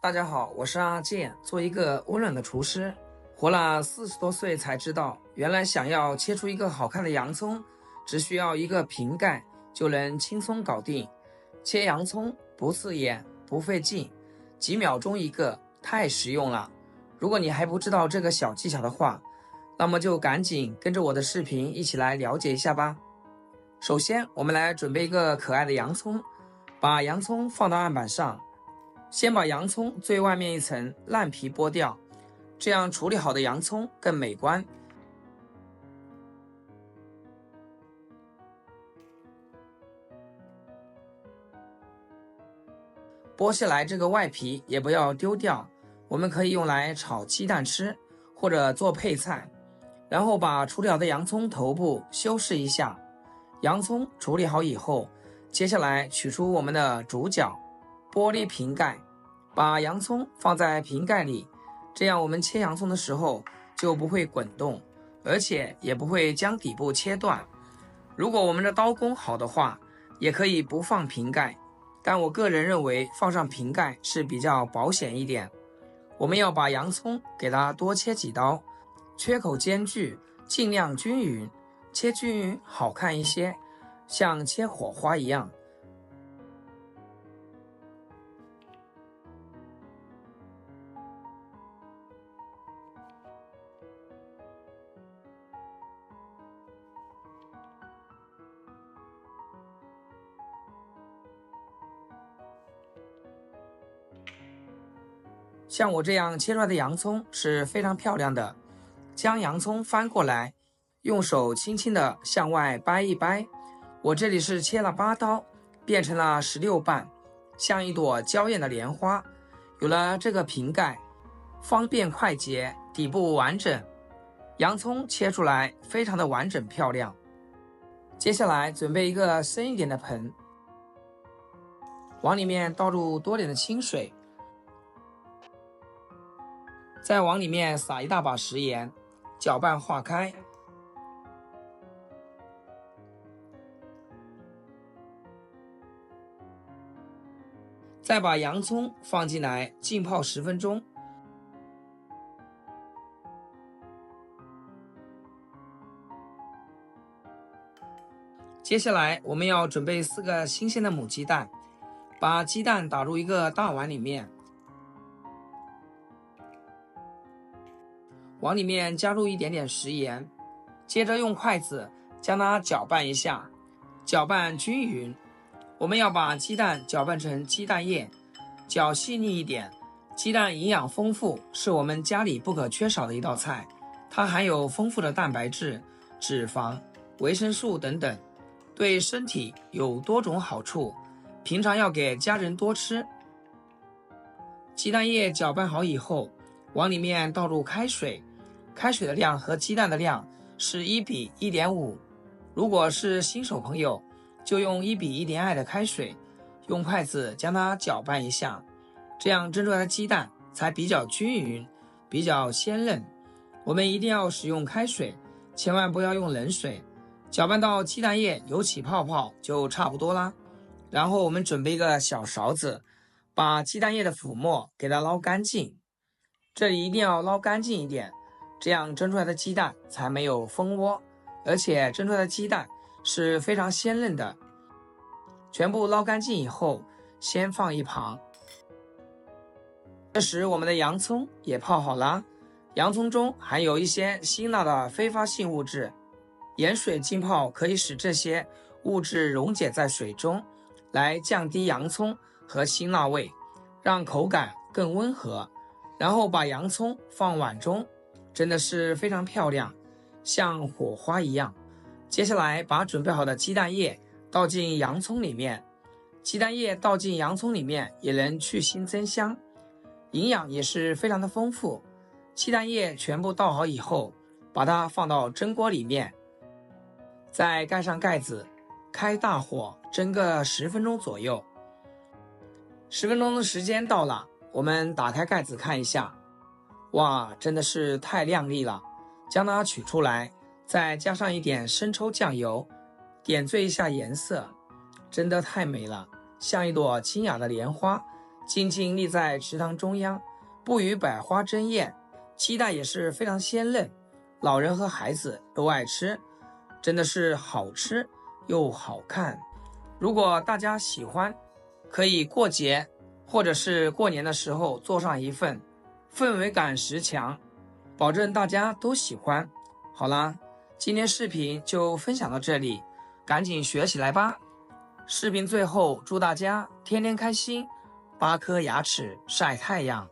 大家好，我是阿健，做一个温暖的厨师，活了40多岁才知道，原来想要切出一个好看的洋葱，只需要一个瓶盖就能轻松搞定。切洋葱不刺眼，不费劲，几秒钟一个，太实用了。如果你还不知道这个小技巧的话，那么就赶紧跟着我的视频一起来了解一下吧。首先，我们来准备一个可爱的洋葱，把洋葱放到案板上。先把洋葱最外面一层烂皮剥掉，这样处理好的洋葱更美观。剥下来这个外皮也不要丢掉，我们可以用来炒鸡蛋吃，或者做配菜。然后把处理好的洋葱头部修饰一下。洋葱处理好以后，接下来取出我们的主角玻璃瓶盖，把洋葱放在瓶盖里，这样我们切洋葱的时候就不会滚动，而且也不会将底部切断。如果我们的刀工好的话，也可以不放瓶盖，但我个人认为放上瓶盖是比较保险一点。我们要把洋葱给它多切几刀，缺口间距，尽量均匀，切均匀好看一些，像切火花一样。像我这样切出来的洋葱是非常漂亮的。将洋葱翻过来，用手轻轻地向外掰一掰。我这里是切了8刀，变成了16瓣，像一朵娇艳的莲花。有了这个瓶盖，方便快捷，底部完整，洋葱切出来非常的完整漂亮。接下来准备一个深一点的盆，往里面倒入多点的清水，再往里面撒一大把食盐，搅拌化开。再把洋葱放进来浸泡10分钟。接下来我们要准备4个新鲜的母鸡蛋，把鸡蛋打入一个大碗里面，往里面加入一点点食盐，接着用筷子将它搅拌一下，搅拌均匀。我们要把鸡蛋搅拌成鸡蛋液，搅细腻一点。鸡蛋营养丰富，是我们家里不可缺少的一道菜，它含有丰富的蛋白质、脂肪、维生素等等，对身体有多种好处，平常要给家人多吃。鸡蛋液搅拌好以后，往里面倒入开水，开水的量和鸡蛋的量是1比1.5，如果是新手朋友，就用1比1.2的开水，用筷子将它搅拌一下，这样蒸出来的鸡蛋才比较均匀，比较鲜嫩。我们一定要使用开水，千万不要用冷水。搅拌到鸡蛋液有起泡泡就差不多啦。然后我们准备一个小勺子，把鸡蛋液的浮沫给它捞干净，这里一定要捞干净一点，这样蒸出来的鸡蛋才没有蜂窝，而且蒸出来的鸡蛋是非常鲜嫩的。全部捞干净以后，先放一旁。这时我们的洋葱也泡好了，洋葱中含有一些辛辣的挥发性物质，盐水浸泡可以使这些物质溶解在水中，来降低洋葱和辛辣味，让口感更温和。然后把洋葱放碗中，真的是非常漂亮，像火花一样。接下来把准备好的鸡蛋液倒进洋葱里面，鸡蛋液倒进洋葱里面也能去腥增香，营养也是非常的丰富。鸡蛋液全部倒好以后，把它放到蒸锅里面，再盖上盖子，开大火蒸个10分钟左右。10分钟的时间到了，我们打开盖子看一下，哇，真的是太亮丽了。将它取出来，再加上一点生抽酱油，点缀一下颜色，真的太美了，像一朵清雅的莲花，静静立在池塘中央，不与百花争艳。鸡蛋也是非常鲜嫩，老人和孩子都爱吃，真的是好吃又好看。如果大家喜欢，可以过节或者是过年的时候做上一份，氛围感十强，保证大家都喜欢。好啦，今天视频就分享到这里，赶紧学起来吧。视频最后祝大家天天开心，8颗牙齿晒太阳。